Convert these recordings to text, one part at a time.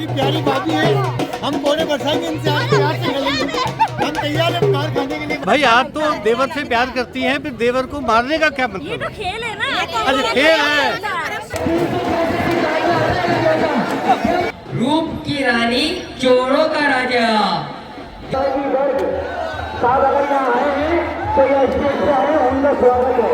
प्यारी भाभी है, हम कोने बरसाएंगे इनसे, आज प्यार से खेलेंगे, हम तैयार हैं मार खाने के लिए। भाई आप तो देवर से प्यार करती हैं, फिर देवर को मारने का क्या मतलब? ये तो खेल है ना। अच्छा खेल है। रूप की रानी चोरों का राजा। साहब अगर यहाँ आए हैं तो यह स्टेज पे आए, उनका स्वागत है।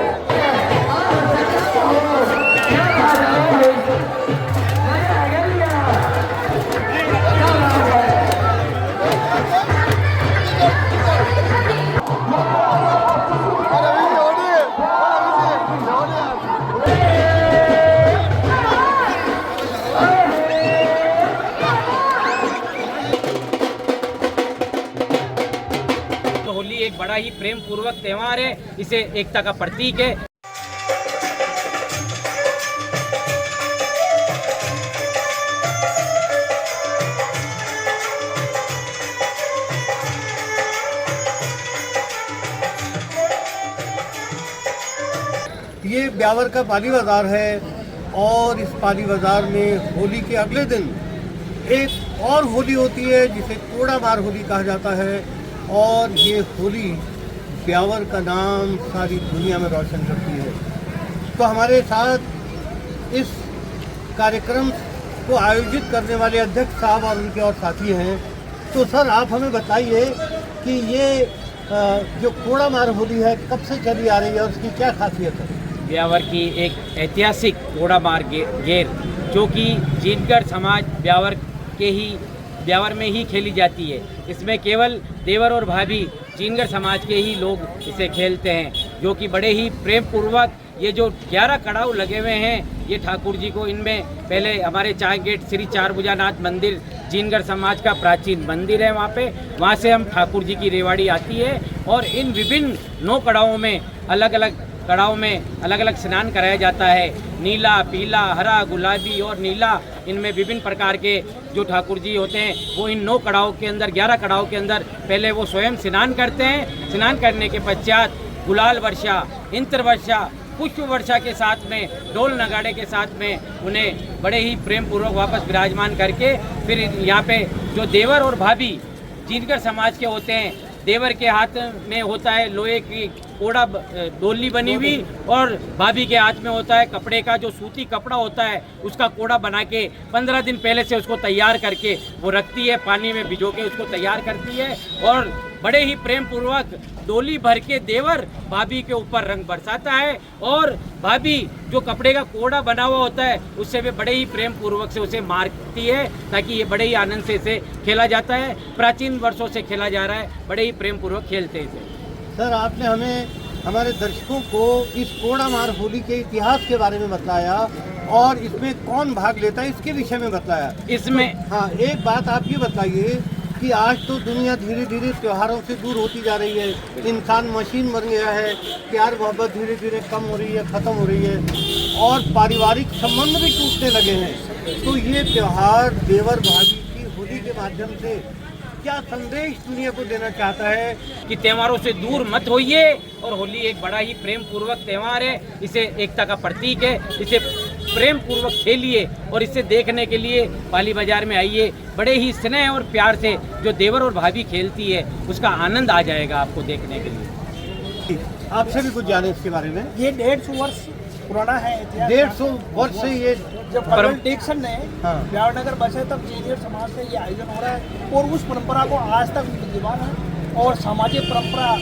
होली एक बड़ा ही प्रेम पूर्वक त्योहार है, इसे एकता का प्रतीक है। ये ब्यावर का पाली बाजार है और इस पाली बाजार में होली के अगले दिन एक और होली होती है जिसे कोड़ा मार होली कहा जाता है। और ये होली ब्यावर का नाम सारी दुनिया में रोशन करती है। तो हमारे साथ इस कार्यक्रम को आयोजित करने वाले अध्यक्ष साहब और उनके और साथी हैं। तो सर आप हमें बताइए कि ये जो कोड़ा मार होली है कब से चली आ रही है और उसकी क्या खासियत है? ब्यावर की एक ऐतिहासिक कोड़ा मार गेर जो कि जीनकर समाज ब्यावर में ही खेली जाती है। इसमें केवल देवर और भाभी जीनकर समाज के ही लोग इसे खेलते हैं, जो कि बड़े ही प्रेम पूर्वक ये जो 11 कड़ाऊ लगे हुए हैं ये ठाकुर जी को, इनमें पहले हमारे चाय गेट श्री चारभुजानाथ मंदिर जीनकर समाज का प्राचीन मंदिर है, वहाँ से हम ठाकुर जी की रेवाड़ी आती है और इन विभिन्न 9 कड़ाओं में अलग अलग स्नान कराया जाता है। नीला, पीला, हरा, गुलाबी और नीला, इनमें विभिन्न प्रकार के जो ठाकुर जी होते हैं वो इन 9 कड़ाओं के अंदर 11 कड़ाओं के अंदर पहले वो स्वयं स्नान करते हैं। स्नान करने के पश्चात गुलाल वर्षा, इंत्र वर्षा, पुष्प वर्षा के साथ में ढोल नगाड़े के साथ में उन्हें बड़े ही प्रेम पूर्वक वापस विराजमान करके फिर यहाँ पे जो देवर और भाभी जीनकर समाज के होते हैं, देवर के हाथ में होता है लोहे की कोड़ा डोली बनी हुई और भाभी के हाथ में होता है कपड़े का जो सूती कपड़ा होता है उसका कोड़ा बना के 15 दिन पहले से उसको तैयार करके वो रखती है, पानी में भिगो के उसको तैयार करती है और बड़े ही प्रेम पूर्वक डोली भर के देवर भाभी के ऊपर रंग बरसाता है और भाभी जो कपड़े का कोड़ा बना हुआ होता है उससे वे बड़े ही प्रेम पूर्वक से उसे मारती है ताकि ये बड़े ही आनंद से इसे खेला जाता है। प्राचीन वर्षों से खेला जा रहा है, बड़े ही प्रेम पूर्वक खेलते हैं इसे। सर आपने हमें हमारे दर्शकों को इस कोड़ा मार होली के इतिहास के बारे में बताया और इसमें कौन भाग लेता है इसके विषय में बताया। इसमें हाँ एक बात आप ये बताइए कि आज तो दुनिया धीरे धीरे त्योहारों से दूर होती जा रही है, इंसान मशीन बन गया है, प्यार मोहब्बत धीरे धीरे कम हो रही है, ख़त्म हो रही है और पारिवारिक संबंध भी टूटने लगे हैं। तो ये त्यौहार देवर भाभी की होली के माध्यम से क्या संदेश दुनिया को देना चाहता है कि त्योहारों से दूर मत होइए और होली एक बड़ा ही प्रेम पूर्वक त्यौहार है, इसे एकता का प्रतीक है, इसे प्रेम पूर्वक खेलिए और इसे देखने के लिए पाली बाजार में आइए। बड़े ही स्नेह और प्यार से जो देवर और भाभी खेलती है उसका आनंद आ जाएगा आपको देखने के लिए। आपसे भी कुछ जाने इसके बारे में। ये 150 वर्ष पुराना है, 150 वर्ष से ये जब परमटेक्शन ने हाँ। ब्यावर नगर बसे तब जीनियर समाज से ये आयोजन हो रहा है और उस परंपरा को आज तक विद्यमान है और सामाजिक परंपरा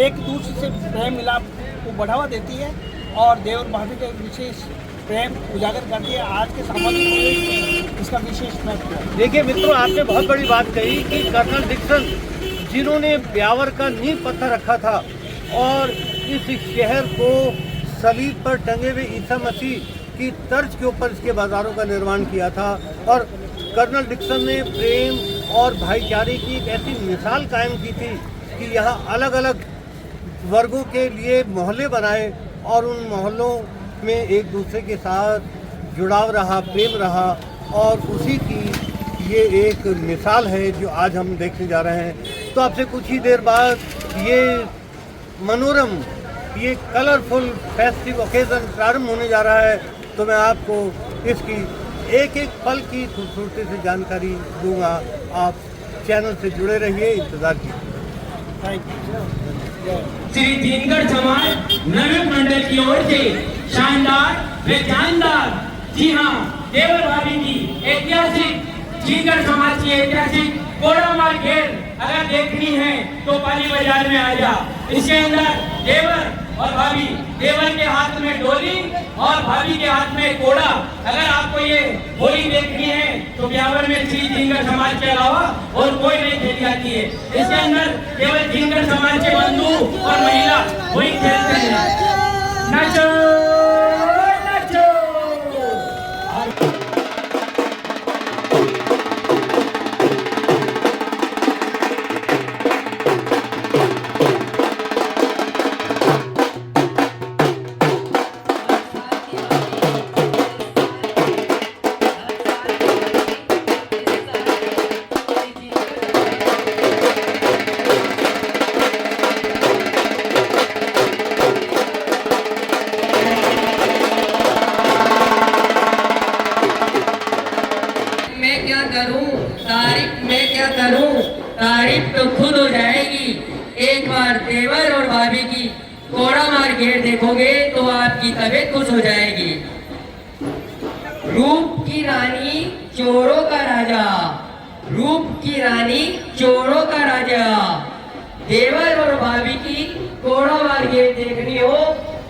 एक दूसरे से प्रेम मिलाप को बढ़ावा देती है और देवर भाभी का विशेष प्रेम उजागर करती है। आज के सामाजिक में इसका विशेष महत्व है। देखिए मित्रों, आपने बहुत बड़ी बात कही कि कर्नल डिक्सन जिन्होंने ब्यावर का नींव पत्थर रखा था और इस शहर को सलीब पर टंगे हुए ईसा मसीह की तर्ज के ऊपर इसके बाज़ारों का निर्माण किया था और कर्नल डिक्सन ने प्रेम और भाईचारे की एक ऐसी मिसाल कायम की थी कि यहाँ अलग अलग वर्गों के लिए मोहल्ले बनाए और उन मोहल्लों में एक दूसरे के साथ जुड़ाव रहा, प्रेम रहा और उसी की ये एक मिसाल है जो आज हम देखने जा रहे हैं। तो आपसे कुछ ही देर बाद ये मनोरम, ये कलरफुल फेस्टिव ओकेज़न प्रारंभ होने जा रहा है, तो मैं आपको इसकी एक एक पल की खूबसूरती से जानकारी दूंगा। आप चैनल से जुड़े रहिए, इंतजार कीजिए। Thank you. श्री जीनगढ़ समाज नगर मंडल की ओर से शानदार व जानदार, जी हाँ, देवर भाभी की ऐतिहासिक, जीनगढ़ समाज की ऐतिहासिक कोड़ामार घेर अगर देखनी है तो पाली बाजार में आ जा। इसके अंदर देवर और भाभी, देवर के हाथ में डोली और भाभी के हाथ में कोड़ा। अगर आपको ये होली देखनी है तो ब्यावर में श्री जीनगढ़ समाज के अलावा और कोई नहीं खेली जाती है। इसके अंदर केवल जीनगढ़ समाज के बंधु और महिला वही खेलते हैं। नाचो नाचो। तारीफ तो खुद हो जाएगी। एक बार देवर और भाभी की कोड़ा मार घेर देखोगे तो आपकी तबीयत खुश हो जाएगी। रूप की रानी चोरों का राजा, रूप की रानी चोरों का राजा। देवर और भाभी की कोड़ा मार घेर देखनी हो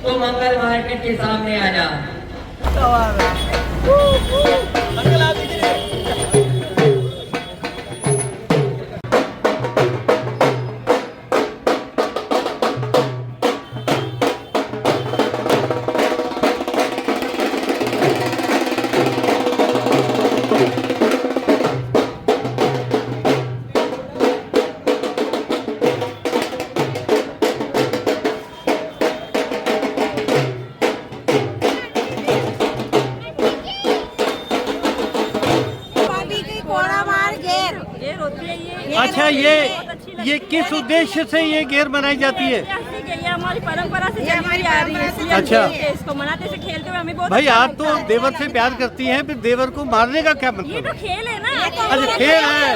तो मंगल मार्केट के सामने आ जा। अच्छा, ये किस उद्देश्य से ये घेर बनाई जाती है? ये हमारी परंपरा से चली आ रही है, इसलिए अच्छा। हम इसको मनाते से खेलते हुए हमें बहुत भाई अच्छा आप लगता तो है। देवर से प्यार करती हैं, फिर देवर को मारने का क्या ये मतलब तो है? खेल है ना। अच्छा, खेल है,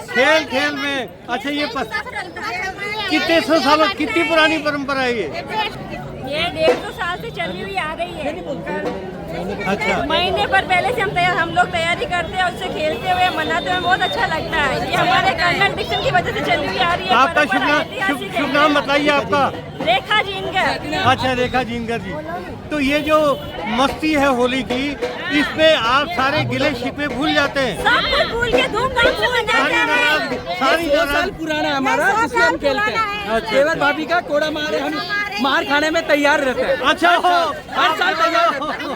खेल खेल में। अच्छा, ये कितने सौ साल, कितनी पुरानी परंपरा है ये? 150 साल से चली हुई आ रही है। अच्छा, महीने पर पहले से हम लोग तैयारी करते हैं, उससे खेलते हुए मनाते हुए बहुत अच्छा लगता है। ये हमारे कर्नल डिक्सन की वजह से चली हुई आ रही है। आपका परंपरा ऐतिहासिक शुभ नाम बताइए आपका। रेखा जीनगर। अच्छा, रेखा जीनगर जी। तो ये जो मस्ती है होली की, इसमें आप सारे गिले शिकवे भूल जाते हैं, सब कुछ भूल के धूमधाम से मनाते हैं। सारी 100 साल पुराना हमारा, जिससे हम खेलते हैं। देवर भाभी का कोड़ा मारे, हम मार खाने में तैयार रहते हैं। अच्छा, हर साल तैयार रहते हैं।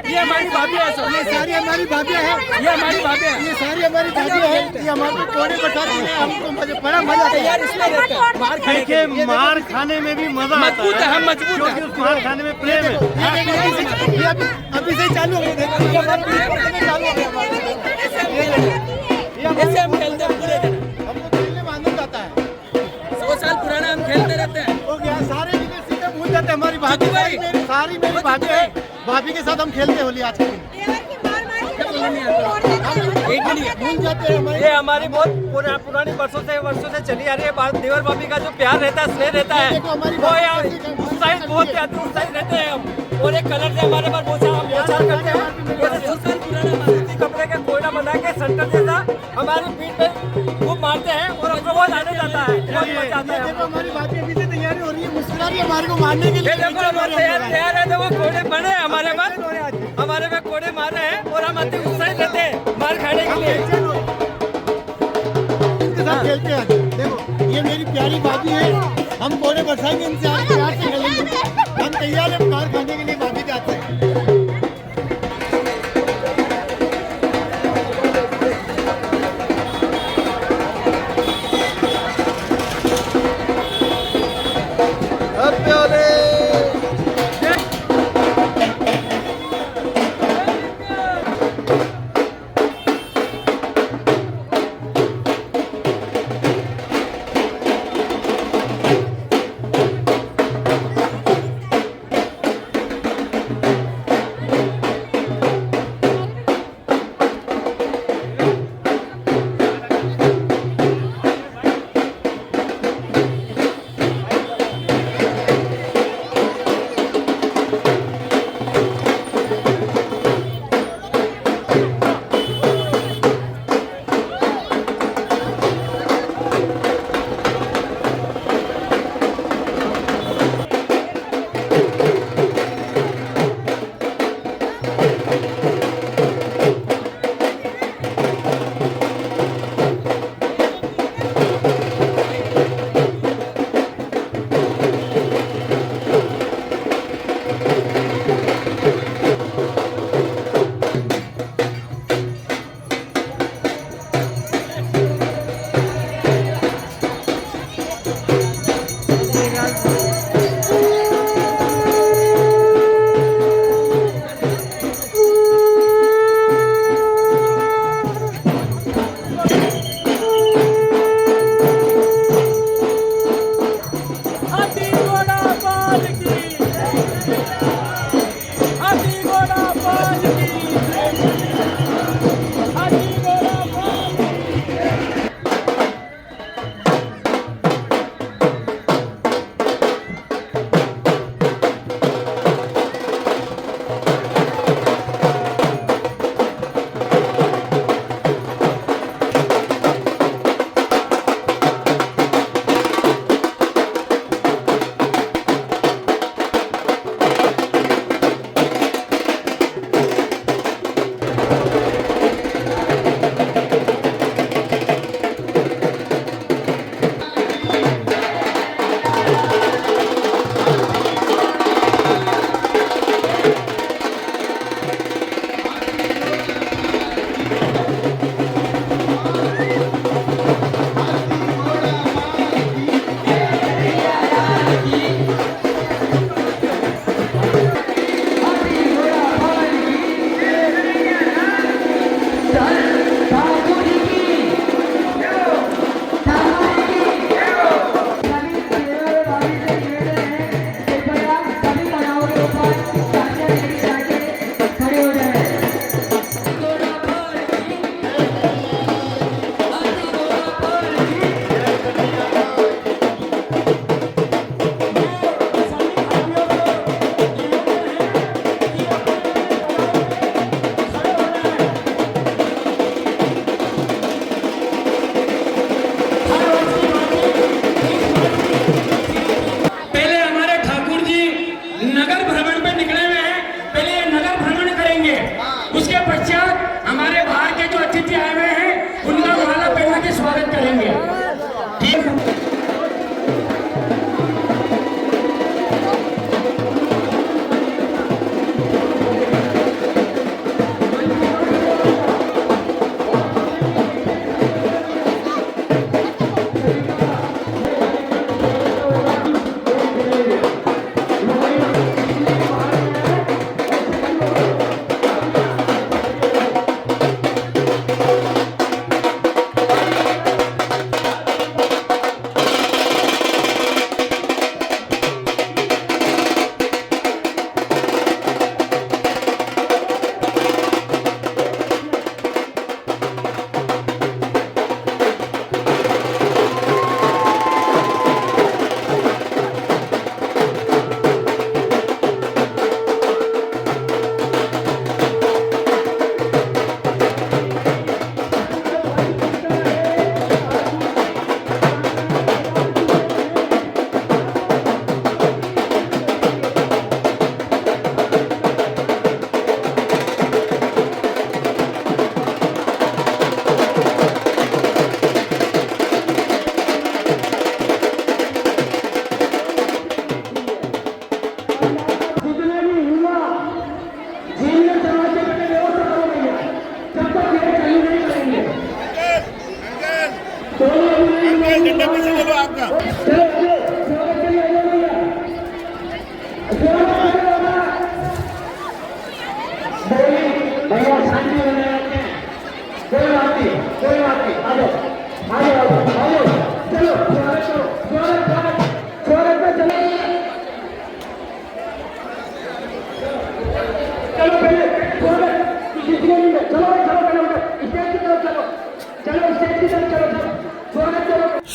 ये हमारी भाभी है, ये सारी हमारी भाभी है, ये हमारी भाभी है, ये सारी हमारी भाभी है। ये हमारे कोड़े बताते हैं, हमको बड़ा मजा तैयार इसलिए रहते हैं। मार खाने देखिए, मार खाने में भी मजा आता मजबूत है, हम मजबूत हैं। क्योंकि उस मार खाने में प्रेम है। अभी से चालू हो गए, ऐसे हम खेलते हैं पूरे दिन। हमको खेलने में आनंद आता है। 100 साल पुराना हम खेलते रहते हैं। सारे भूल जाते हैं। हमारी भाभी सारी मेरी भाभी है, भाभी के साथ हम खेलते होली आज के दिन। ये हमारी बहुत पुरानी वर्षों से चली आ रही है। देवर भाभी का जो प्यार रहता है, स्नेह रहता है, वो यार उत्साहित, बहुत उत्साहित रहते हैं हम। और एक कलर से हमारे पास बहुत सारा करते हैं। कपड़े का कोयला बना के सेंटर जैसा हमारी पीठ पे खूब मारते हैं और हमको बहुत आनंद आता है, बहुत मजा आता है। हमारी भाभी अभी से तैयारी हो रही है, मुस्कुरा रही है हमारे को मारने के लिए। देखो हमारे तैयार है, देखो कोड़े बने हमारे पास, हमारे पे कोड़े मार रहे हैं और हम अति उत्साहित रहते हैं मार खाने के लिए। इनके साथ खेलते हैं। देखो, ये मेरी प्यारी भाभी है, हम कोड़े बरसाएंगे इनसे, आज प्यार से खेलेंगे। हम तैयार हैं मार खाने के लिए, भाभी जाते हैं। स्वागत करेंगे। ठीक है।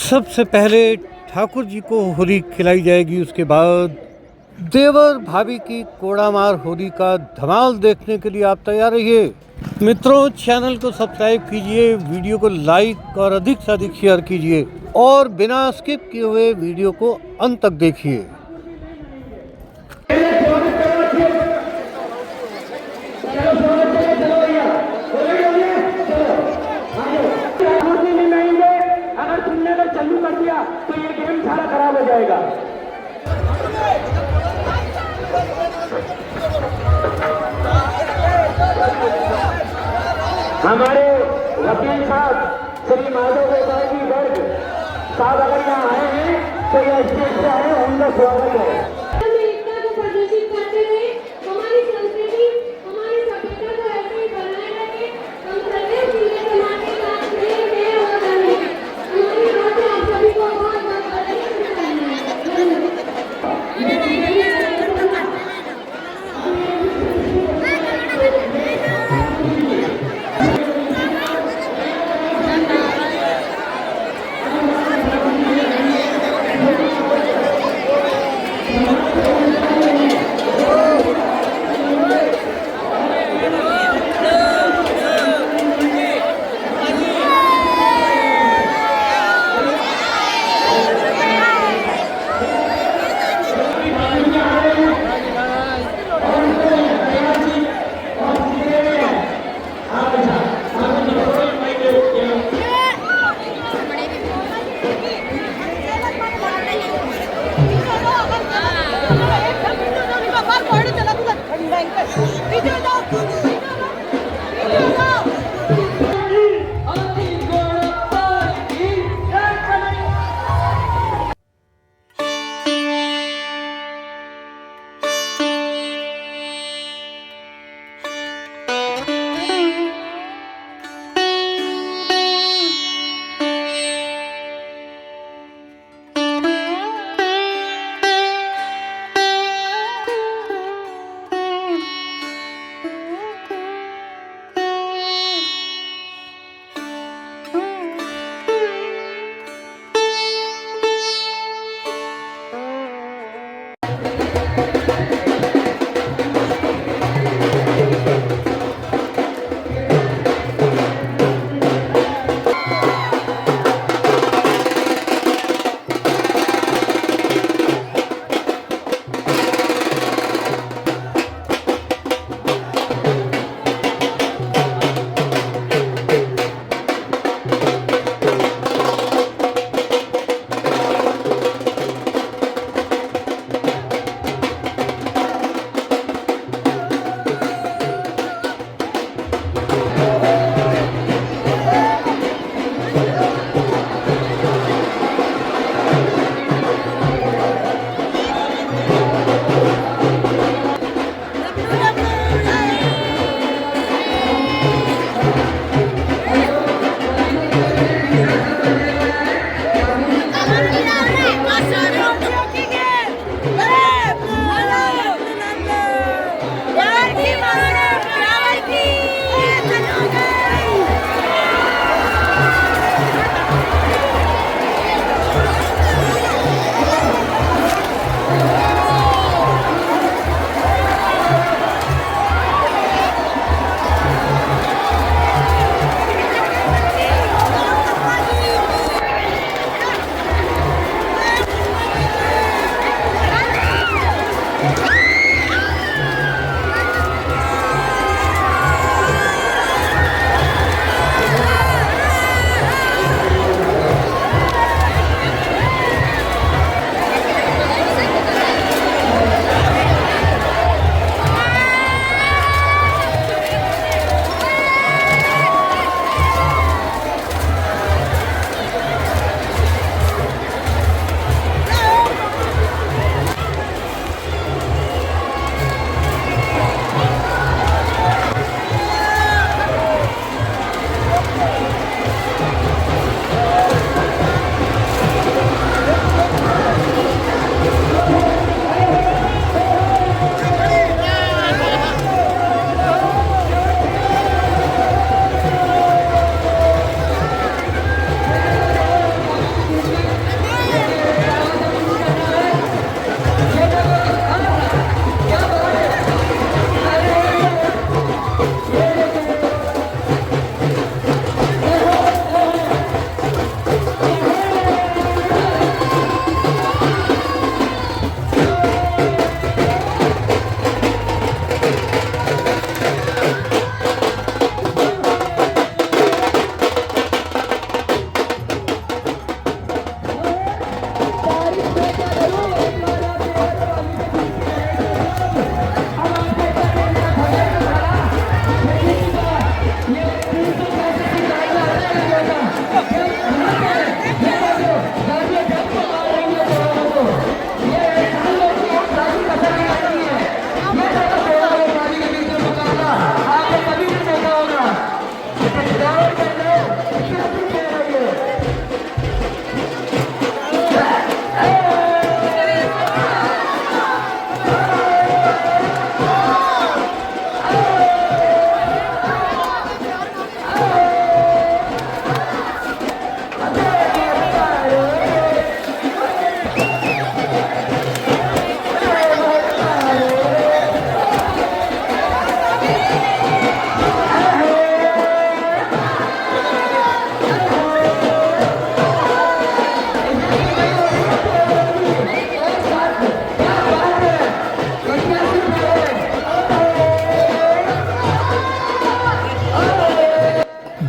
सबसे पहले ठाकुर जी को होली खिलाई जाएगी, उसके बाद देवर भाभी की कोड़ामार होली का धमाल देखने के लिए आप तैयार रहिए। मित्रों, चैनल को सब्सक्राइब कीजिए, वीडियो को लाइक और अधिक से अधिक शेयर कीजिए और बिना स्किप किए हुए वीडियो को अंत तक देखिए। अगर तुमने अगर चालू कर दिया तो ये गेम सारा खराब हो जाएगा। हमारे वकील साहब श्री माधव गोपाल जी गर्ग साहब अगर यहाँ आए हैं तो ये स्टेज पे आए, उनका स्वागत है। एकता को प्रदर्शित करते हुए हमारी संस्कृति, हमारी सभ्यता को ऐसे ही बनाए रखें। हम सभी पूरे समाज के साथ प्रेम हो रहे हैं। हमारी ओर से आप सभी को बहुत बहुत धन्यवाद।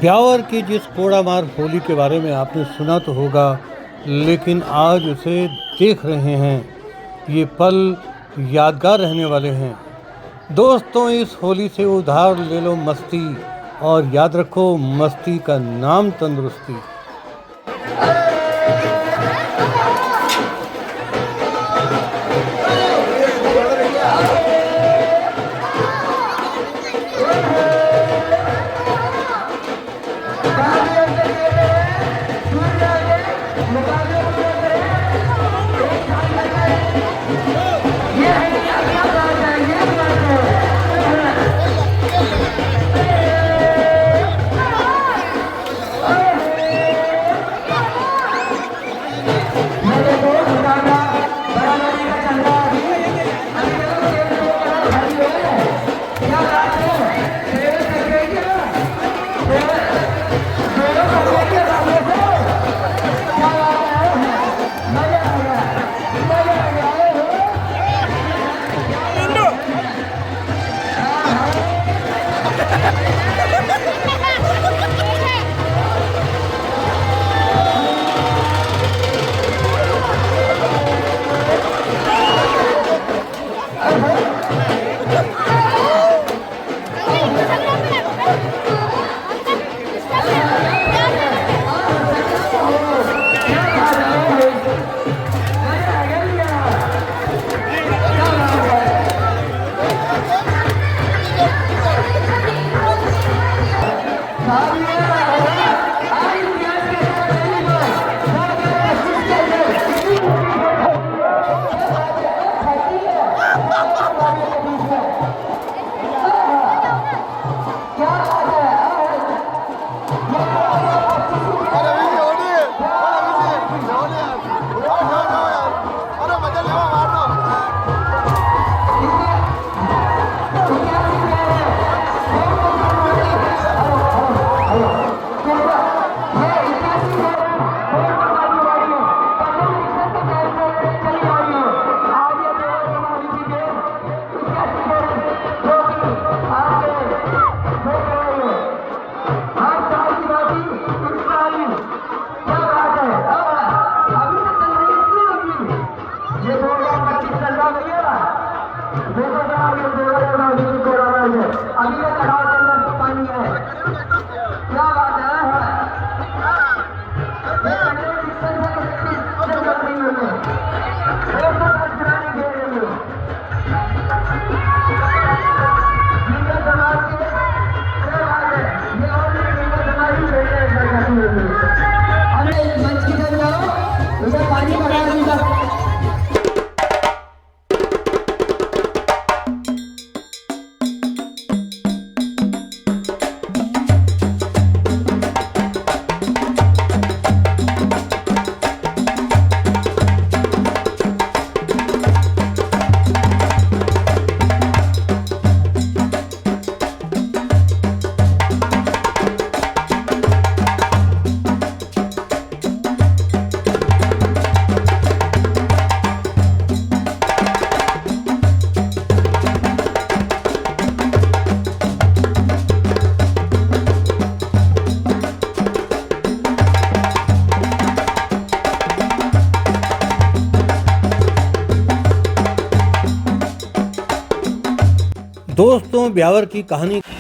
ब्यावर की जिस कोड़ामार होली के बारे में आपने सुना तो होगा, लेकिन आज उसे देख रहे हैं। ये पल यादगार रहने वाले हैं। दोस्तों, इस होली से उधार ले लो मस्ती, और याद रखो मस्ती का नाम तंदुरुस्ती।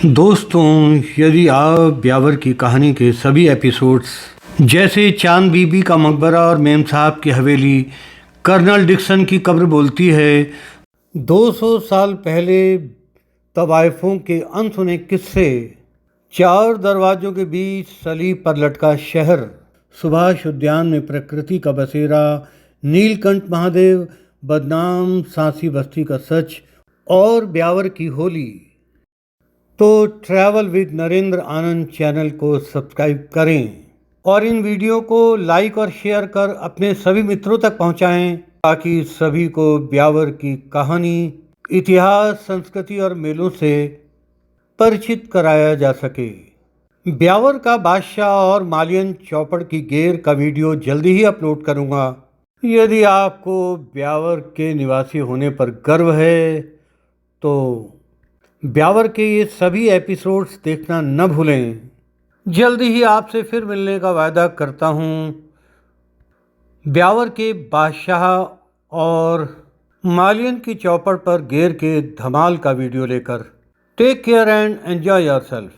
दोस्तों, यदि आप ब्यावर की कहानी के सभी एपिसोड्स जैसे चांद बीबी का मकबरा और मेम साहब की हवेली, कर्नल डिक्सन की कब्र बोलती है, 200 साल पहले तवाइफों के अनसुने किस्से, 4 दरवाज़ों के बीच सलीब पर लटका शहर, सुभाष उद्यान में प्रकृति का बसेरा, नीलकंठ महादेव, बदनाम सांसी बस्ती का सच और ब्यावर की होली, तो travel with Narendra Anand channel को सब्सक्राइब करें और इन वीडियो को लाइक और शेयर कर अपने सभी मित्रों तक पहुंचाएं, ताकि सभी को ब्यावर की कहानी, इतिहास, संस्कृति और मेलों से परिचित कराया जा सके। ब्यावर का बादशाह और मालियन चौपड़ की गेर का वीडियो जल्दी ही अपलोड करूंगा। यदि आपको ब्यावर के निवासी होने पर गर्व है तो ब्यावर के ये सभी एपिसोड्स देखना न भूलें। जल्दी ही आपसे फिर मिलने का वायदा करता हूँ ब्यावर के बादशाह और मालियन की चौपड़ पर गेर के धमाल का वीडियो लेकर। Take care and enjoy yourself.